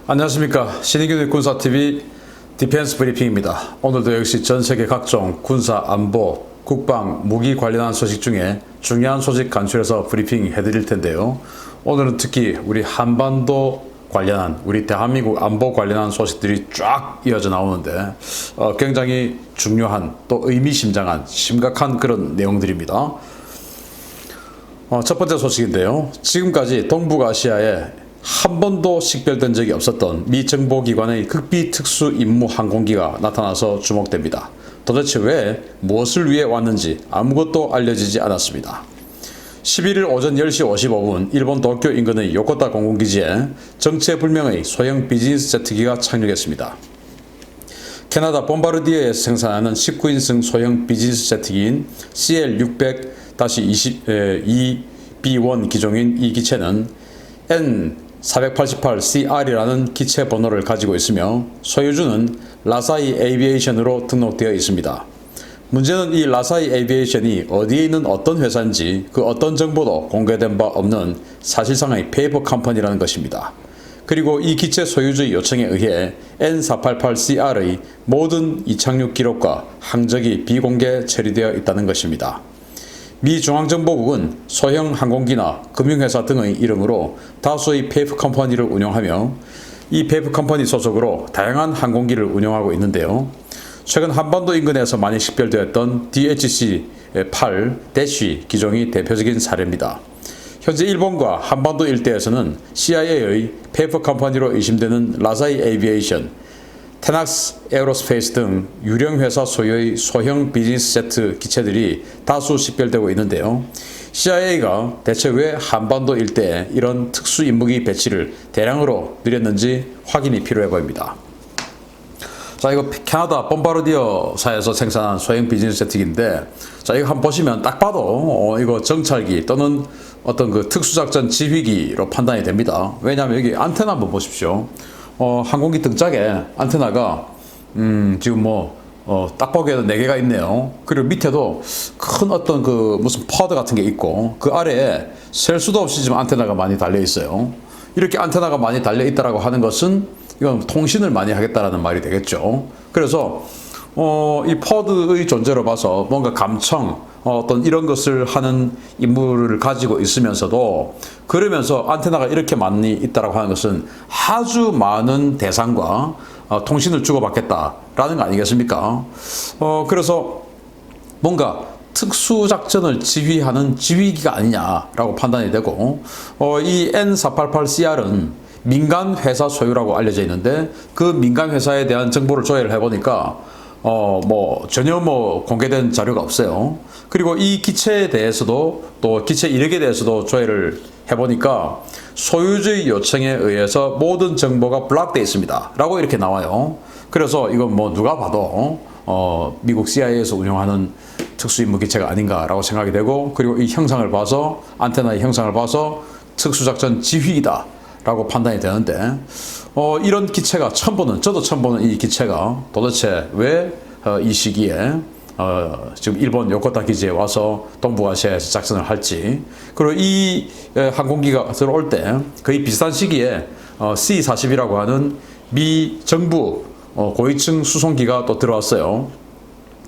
안녕하십니까. 신의균의 군사TV 디펜스 브리핑입니다. 오늘도 역시 전세계 각종 군사 안보, 국방, 무기 관련한 소식 중에 중요한 소식 간추려서 브리핑 해드릴 텐데요. 오늘은 특히 우리 한반도 관련한, 우리 대한민국 안보 관련한 소식들이 쫙 이어져 나오는데 굉장히 중요한, 또 의미심장한, 심각한 그런 내용들입니다. 첫 번째 소식인데요. 지금까지 동북아시아에 한 번도 식별된 적이 없었던 미 정보기관의 극비 특수 임무 항공기가 나타나서 주목됩니다. 도대체 왜, 무엇을 위해 왔는지 아무것도 알려지지 않았습니다. 11일 오전 10시 55분 일본 도쿄 인근의 요코타 공군기지에 정체불명의 소형 비즈니스 제트기가 착륙했습니다. 캐나다 bombardier 생산하는 19인승 소형 비즈니스 제트기인 CL600-22B1 기종인 이 기체는 N488CR이라는 기체 번호를 가지고 있으며 소유주는 라사이 에이비에이션으로 등록되어 있습니다. 문제는 이 라사이 에이비에이션이 어디에 있는 어떤 회사인지 그 어떤 정보도 공개된 바 없는 사실상의 페이퍼 컴퍼니라는 것입니다. 그리고 이 기체 소유주의 요청에 의해 N488CR의 모든 이착륙 기록과 항적이 비공개 처리되어 있다는 것입니다. 미 중앙정보국은 소형 항공기나 금융회사 등의 이름으로 다수의 페이퍼 컴퍼니를 운영하며 이 페이퍼 컴퍼니 소속으로 다양한 항공기를 운영하고 있는데요. 최근 한반도 인근에서 많이 식별되었던 DHC-8 기종이 대표적인 사례입니다. 현재 일본과 한반도 일대에서는 CIA의 페이퍼 컴퍼니로 의심되는 라사이 에이비에이션, 테낙스 에어로스페이스 등 유령 회사 소유의 소형 비즈니스 제트 기체들이 다수 식별되고 있는데요. CIA가 대체 왜 한반도 일대에 이런 특수 임무기 배치를 대량으로 늘렸는지 확인이 필요해 보입니다. 자, 이거 캐나다 bombardier 사에서 생산한 소형 비즈니스 제트기인데, 자, 이거 한번 보시면 딱 봐도 이거 정찰기 또는 어떤 그 특수작전 지휘기로 판단이 됩니다. 왜냐하면 여기 안테나 한번 보십시오. 항공기 등짝에 안테나가 지금 딱 보기에는 4개가 있네요. 그리고 밑에도 큰 어떤 그 무슨 퍼드 같은 게 있고 그 아래에 셀 수도 없이 지금 안테나가 많이 달려 있어요. 이렇게 안테나가 많이 달려 있다라고 하는 것은 이건 통신을 많이 하겠다라는 말이 되겠죠. 그래서 이 퍼드의 존재로 봐서 뭔가 감청, 어떤 이런 것을 하는 임무를 가지고 있으면서도, 그러면서 안테나가 이렇게 많이 있다라고 하는 것은 아주 많은 대상과 통신을 주고받겠다라는 거 아니겠습니까? 그래서 뭔가 특수작전을 지휘하는 지휘기가 아니냐라고 판단이 되고, 이 N488CR은 민간 회사 소유라고 알려져 있는데 그 민간 회사에 대한 정보를 조회를 해보니까 전혀 공개된 자료가 없어요. 그리고 이 기체에 대해서도, 또 기체 이력에 대해서도 조회를 해보니까 소유주의 요청에 의해서 모든 정보가 블락되어 있습니다 라고 이렇게 나와요. 그래서 이건 누가 봐도 미국 CIA에서 운영하는 특수임무 기체가 아닌가 라고 생각이 되고, 그리고 이 형상을 봐서, 안테나의 형상을 봐서 특수작전 지휘기다 라고 판단이 되는데, 이런 기체가 저도 처음 보는 이 기체가 도대체 왜 이 시기에 지금 일본 요코타 기지에 와서 동북아시아에서 작전을 할지, 그리고 이 항공기가 들어올 때 거의 비슷한 시기에 C-40이라고 하는 미 정부 고위층 수송기가 또 들어왔어요.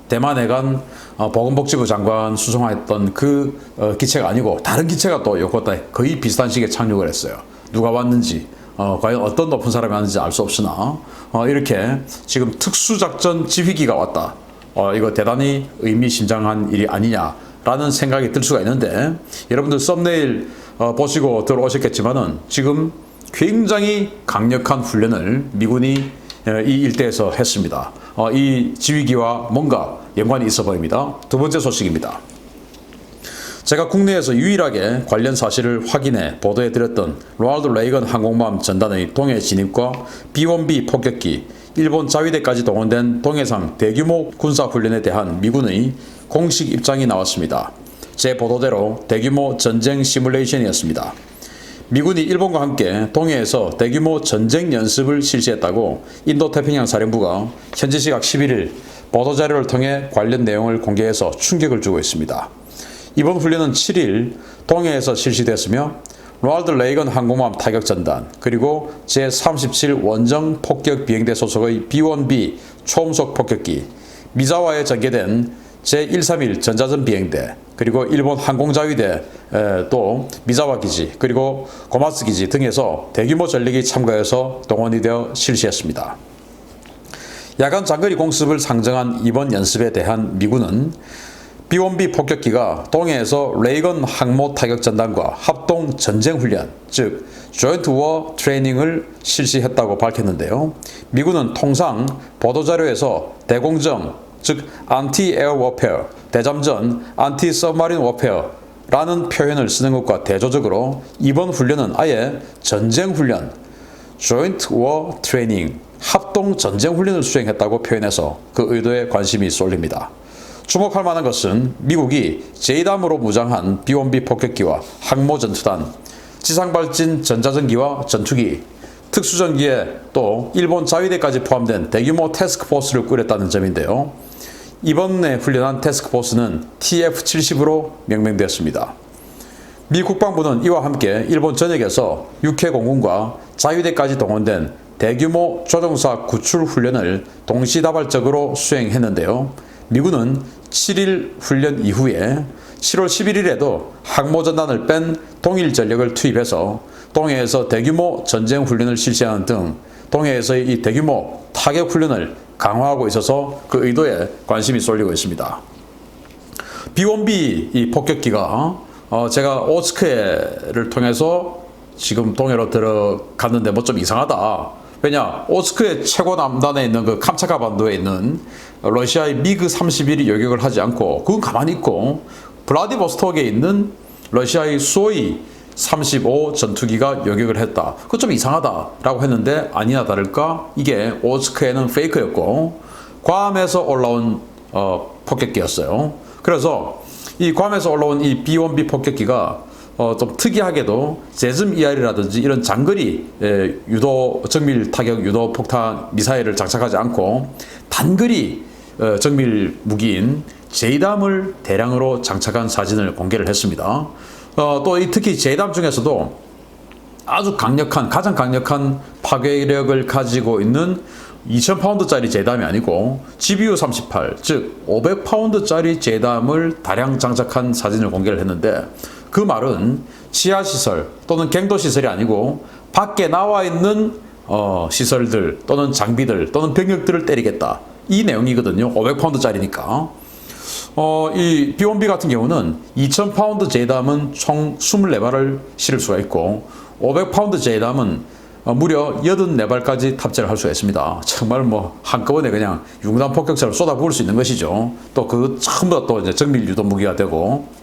대만에 간 보건복지부 장관 수송했던 그 기체가 아니고 다른 기체가 또 요코타에 거의 비슷한 시기에 착륙을 했어요. 누가 왔는지, 과연 어떤 높은 사람이 왔는지 알 수 없으나 이렇게 지금 특수작전 지휘기가 왔다. 이거 대단히 의미심장한 일이 아니냐라는 생각이 들 수가 있는데, 여러분들 썸네일 보시고 들어오셨겠지만은 지금 굉장히 강력한 훈련을 미군이 이 일대에서 했습니다. 이 지휘기와 뭔가 연관이 있어 보입니다. 두 번째 소식입니다. 제가 국내에서 유일하게 관련 사실을 확인해 보도해드렸던 로널드 레이건 항공모함 전단의 동해 진입과 B-1B 폭격기, 일본 자위대까지 동원된 동해상 대규모 군사훈련에 대한 미군의 공식 입장이 나왔습니다. 제 보도대로 대규모 전쟁 시뮬레이션이었습니다. 미군이 일본과 함께 동해에서 대규모 전쟁 연습을 실시했다고 인도태평양 사령부가 현지 시각 11일 보도자료를 통해 관련 내용을 공개해서 충격을 주고 있습니다. 이번 훈련은 7일 동해에서 실시됐으며 로널드 레이건 항공모함 타격 전단, 그리고 제37 원정 폭격 비행대 소속의 B-1B 초음속 폭격기, 미사와에 전개된 제131 전자전 비행대, 그리고 일본 항공자위대 또 미사와 기지, 그리고 고마츠 기지 등에서 대규모 전력이 참가해서 동원이 되어 실시했습니다. 야간 장거리 공습을 상정한 이번 연습에 대한 미군은 B-1B 폭격기가 동해에서 레이건 항모 타격 전단과 합동 전쟁 훈련, 즉 조인트 워 트레이닝을 실시했다고 밝혔는데요. 미군은 통상 보도자료에서 대공정, 즉 안티 에어 워페어, 대잠전 안티 서브마린 워페어라는 표현을 쓰는 것과 대조적으로 이번 훈련은 아예 전쟁 훈련, 조인트 워 트레이닝, 합동 전쟁 훈련을 수행했다고 표현해서 그 의도에 관심이 쏠립니다. 주목할 만한 것은 미국이 JDAM으로 무장한 B-1B 폭격기와 항모전투단, 지상발진 전자전기와 전투기, 특수전기에 또 일본 자위대까지 포함된 대규모 태스크포스를 꾸렸다는 점인데요. 이번에 훈련한 태스크포스는 TF-70으로 명명되었습니다. 미 국방부는 이와 함께 일본 전역에서 육해 공군과 자위대까지 동원된 대규모 조종사 구출 훈련을 동시다발적으로 수행했는데요. 미군은 7일 훈련 이후에 7월 11일에도 항모전단을 뺀 동일 전력을 투입해서 동해에서 대규모 전쟁 훈련을 실시하는 등 동해에서의 이 대규모 타격 훈련을 강화하고 있어서 그 의도에 관심이 쏠리고 있습니다. B-1B 이 폭격기가 제가 오스크에를 통해서 지금 동해로 들어갔는데 뭐 좀 이상하다. 왜냐, 오스크의 최고 남단에 있는 그 캄차카 반도에 있는 러시아의 미그 31이 요격을 하지 않고 그건 가만히 있고 블라디보스톡에 있는 러시아의 수호이 35 전투기가 요격을 했다. 그거 좀 이상하다라고 했는데 아니나 다를까 이게 오스크에는 페이크였고 괌에서 올라온 폭격기였어요. 그래서 이 괌에서 올라온 이 B-1B 폭격기가 좀 특이하게도 제즘 ER이라든지 이런 장거리 유도 정밀 타격 유도 폭탄 미사일을 장착하지 않고 단거리 정밀 무기인 JDAM을 대량으로 장착한 사진을 공개를 했습니다. 또 특히 JDAM 중에서도 아주 강력한 가장 강력한 파괴력을 가지고 있는 2000파운드짜리 JDAM이 아니고 GBU-38 즉 500파운드짜리 JDAM을 다량 장착한 사진을 공개를 했는데 그 말은 지하시설 또는 갱도시설이 아니고 밖에 나와 있는 시설들 또는 장비들 또는 병력들을 때리겠다. 이 내용이거든요. 500파운드짜리니까. 이 B-1B 같은 경우는 2000파운드 JDAM은 총 24발을 실을 수가 있고 500파운드 JDAM은 무려 84발까지 탑재를 할 수가 있습니다. 정말 뭐 한꺼번에 그냥 융단 폭격처럼 쏟아부을 수 있는 것이죠. 또 그 전부 다 또 이제 정밀 유도 무기가 되고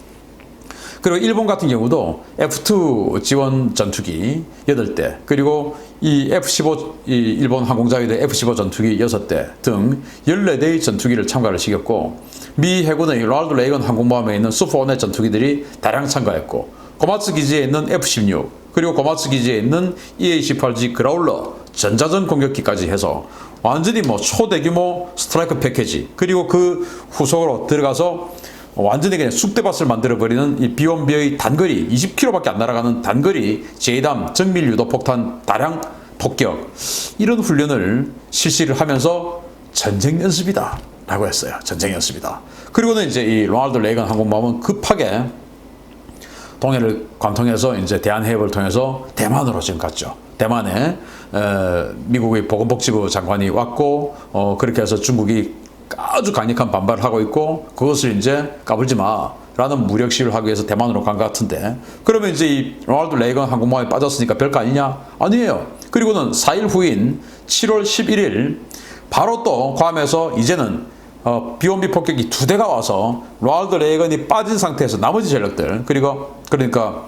그리고 일본 같은 경우도 F2 지원 전투기 8대, 그리고 이 F-15, 이 일본 항공자위대 F-15 전투기 6대 등 14대의 전투기를 참가를 시켰고, 미 해군의 로널드 레이건 항공모함에 있는 슈퍼호넷 전투기들이 다량 참가했고, 고마츠 기지에 있는 F-16, 그리고 고마츠 기지에 있는 EA-18G 그라울러 전자전 공격기까지 해서 완전히 뭐 초대규모 스트라이크 패키지, 그리고 그 후속으로 들어가서 완전히 그냥 쑥대밭을 만들어버리는 이 B-1B의 단거리 20km밖에 안 날아가는 단거리 JDAM 정밀 유도 폭탄 다량 폭격, 이런 훈련을 실시를 하면서 전쟁 연습이다 라고 했어요. 전쟁 연습이다. 그리고는 이제 이 로널드 레이건 항공모함은 급하게 동해를 관통해서 이제 대한해협을 통해서 대만으로 지금 갔죠. 대만에 미국의 보건복지부 장관이 왔고 그렇게 해서 중국이 아주 강력한 반발을 하고 있고 그것을 이제 까불지 마라는 무력 시위를 하기 위해서 대만으로 간 것 같은데, 그러면 이제 이 로널드 레이건 항공모함에 빠졌으니까 별거 아니냐? 아니에요. 그리고는 4일 후인 7월 11일 바로 또 괌에서 이제는 B-1B 폭격기 2대가 와서 로널드 레이건이 빠진 상태에서 나머지 전력들, 그러니까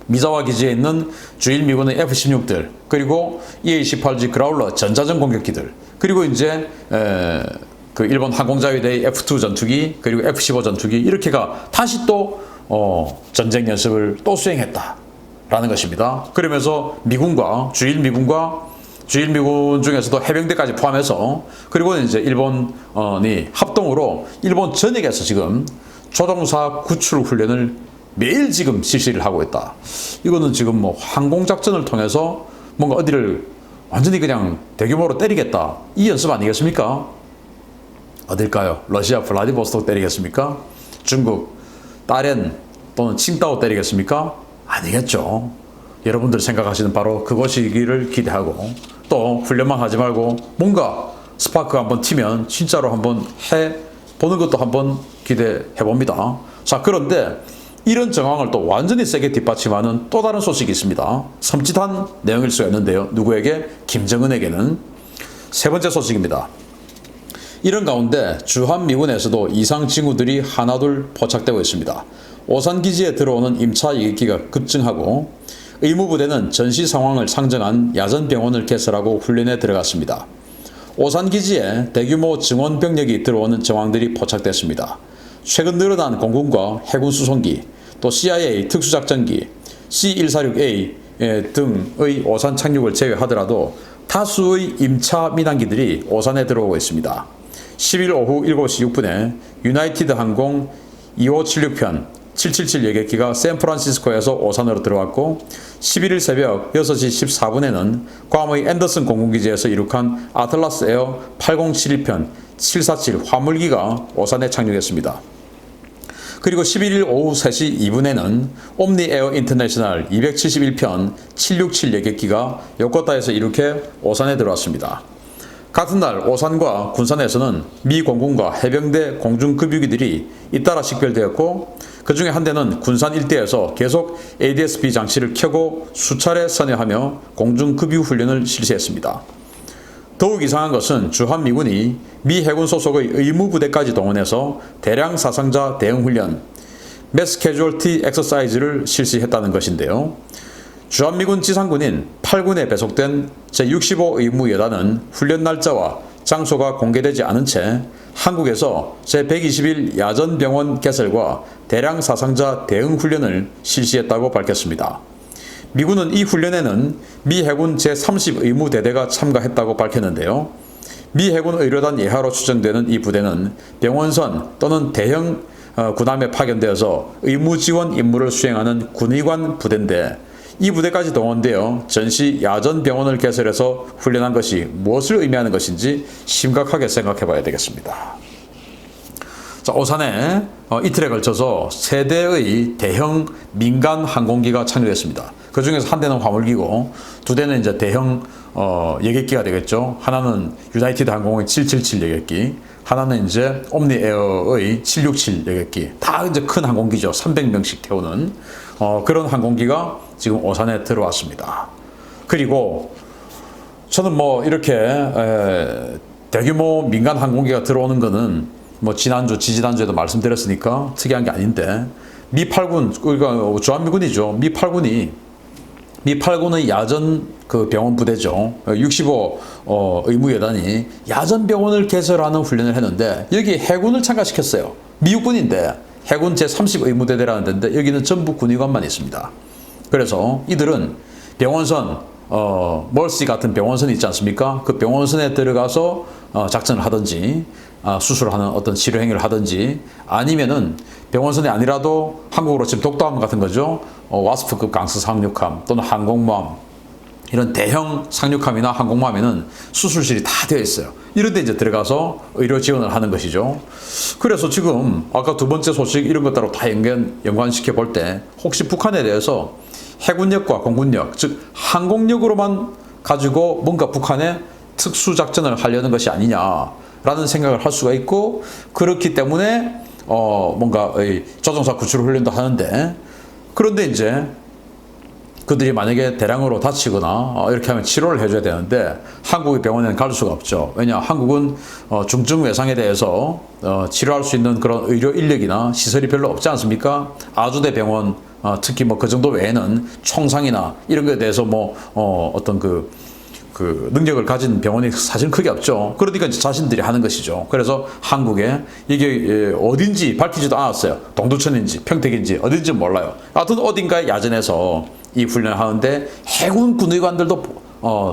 미사와 기지에 있는 주일 미군의 F-16들, 그리고 EA-18G 그라울러 전자전 공격기들, 그리고 이제 그 일본 항공자위대의 F-2 전투기, 그리고 F-15 전투기, 이렇게가 다시 또 전쟁 연습을 또 수행했다라는 것입니다. 그러면서 주일 미군 중에서도 해병대까지 포함해서, 그리고 이제 일본이 합동으로 일본 전역에서 지금 조종사 구출 훈련을 매일 지금 실시를 하고 있다. 이거는 지금 뭐 항공작전을 통해서 뭔가 어디를 완전히 그냥 대규모로 때리겠다. 이 연습 아니겠습니까? 어딜까요? 러시아 블라디보스토크 때리겠습니까? 중국 다롄 또는 칭다오 때리겠습니까? 아니겠죠. 여러분들 생각하시는 바로 그것이기를 기대하고, 또 훈련만 하지 말고 뭔가 스파크 한번 튀면 진짜로 한번 해보는 것도 한번 기대해 봅니다. 자, 그런데 이런 정황을 또 완전히 세게 뒷받침하는 또 다른 소식이 있습니다. 섬찟한 내용일 수가 있는데요. 누구에게? 김정은에게는. 세 번째 소식입니다. 이런 가운데 주한미군에서도 이상 징후들이 하나둘 포착되고 있습니다. 오산기지에 들어오는 임차 예기가 급증하고, 의무부대는 전시 상황을 상정한 야전병원을 개설하고 훈련에 들어갔습니다. 오산기지에 대규모 증원 병력이 들어오는 정황들이 포착됐습니다. 최근 늘어난 공군과 해군 수송기, 또 CIA 특수작전기, C-146A 등의 오산 착륙을 제외하더라도 다수의 임차 민항기들이 오산에 들어오고 있습니다. 10일 오후 7시 6분에 유나이티드 항공 2576편 777 여객기가 샌프란시스코에서 오산으로 들어왔고, 11일 새벽 6시 14분에는 괌의 앤더슨 공군기지에서 이륙한 아틀라스 에어 8071편 747 화물기가 오산에 착륙했습니다. 그리고 11일 오후 3시 2분에는 옴니 에어 인터내셔널 271편 767 여객기가 요코타에서 이륙해 오산에 들어왔습니다. 같은 날 오산과 군산에서는 미 공군과 해병대 공중급유기들이 잇따라 식별되었고, 그 중에 한 대는 군산 일대에서 계속 ADS-B 장치를 켜고 수차례 선회하며 공중급유 훈련을 실시했습니다. 더욱 이상한 것은 주한미군이 미 해군 소속의 의무부대까지 동원해서 대량 사상자 대응 훈련, Mass Casualty Exercise를 실시했다는 것인데요. 주한미군 지상군인 8군에 배속된 제65 의무여단은 훈련 날짜와 장소가 공개되지 않은 채 한국에서 제121 야전병원 개설과 대량 사상자 대응 훈련을 실시했다고 밝혔습니다. 미군은 이 훈련에는 미 해군 제30 의무대대가 참가했다고 밝혔는데요. 미 해군 의료단 예하로 추정되는 이 부대는 병원선 또는 대형 군함에 파견되어서 의무지원 임무를 수행하는 군의관 부대인데, 이 부대까지 동원되어 전시 야전병원을 개설해서 훈련한 것이 무엇을 의미하는 것인지 심각하게 생각해 봐야 되겠습니다. 자, 오산에 이틀에 걸쳐서 세 대의 대형 민간 항공기가 착륙했습니다. 그 중에서 한 대는 화물기고, 두 대는 이제 대형 여객기가 되겠죠. 하나는 유나이티드 항공의 777 여객기, 하나는 이제 옴니 에어의 767 여객기. 다 이제 큰 항공기죠. 300명씩 태우는 그런 항공기가 지금 오산에 들어왔습니다. 그리고 저는 뭐 이렇게 대규모 민간 항공기가 들어오는 거는 뭐 지지난주에도 말씀드렸으니까 특이한 게 아닌데, 미 8군, 그러니까 주한미군이죠. 미 8군의 야전 그 병원 부대죠. 65 의무여단이 야전 병원을 개설하는 훈련을 했는데, 여기 해군을 참가시켰어요. 미 육군인데 해군 제30 의무대대라는 데인데 여기는 전부 군의관만 있습니다. 그래서 이들은 병원선, 멀시 같은 병원선이 있지 않습니까? 그 병원선에 들어가서 작전을 하든지, 수술하는 어떤 치료행위를 하든지, 아니면은 병원선이 아니라도 한국으로 지금 독도함 같은 거죠. 와스프급 강스 상륙함 또는 항공모함, 이런 대형 상륙함이나 항공모함에는 수술실이 다 되어 있어요. 이런 데 이제 들어가서 의료 지원을 하는 것이죠. 그래서 지금 아까 두 번째 소식 이런 것들하고 다 연관시켜 볼 때, 혹시 북한에 대해서 해군력과 공군력, 즉 항공력으로만 가지고 뭔가 북한에 특수작전을 하려는 것이 아니냐라는 생각을 할 수가 있고, 그렇기 때문에 뭔가 조종사 구출 훈련도 하는데, 그런데 이제 그들이 만약에 대량으로 다치거나 이렇게 하면 치료를 해줘야 되는데 한국의 병원에는 갈 수가 없죠. 왜냐, 한국은 중증 외상에 대해서 치료할 수 있는 그런 의료 인력이나 시설이 별로 없지 않습니까? 아주대 병원, 특히 뭐 그 정도 외에는 총상이나 이런 것에 대해서 뭐 어떤 그 능력을 가진 병원이 사실 크게 없죠. 그러니까 이제 자신들이 하는 것이죠. 그래서 한국에 이게 어딘지 밝히지도 않았어요. 동두천인지 평택인지 어딘지 몰라요. 하여튼 어딘가에 야전에서 이 훈련을 하는데 해군 군의관들도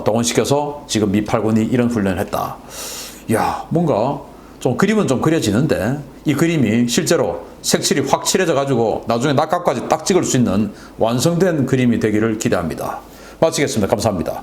동원시켜서 지금 미 8군이 이런 훈련을 했다. 야, 뭔가 좀 그림은 좀 그려지는데 이 그림이 실제로 색칠이 확 칠해져 가지고 나중에 낙갑까지 딱 찍을 수 있는 완성된 그림이 되기를 기대합니다. 마치겠습니다. 감사합니다.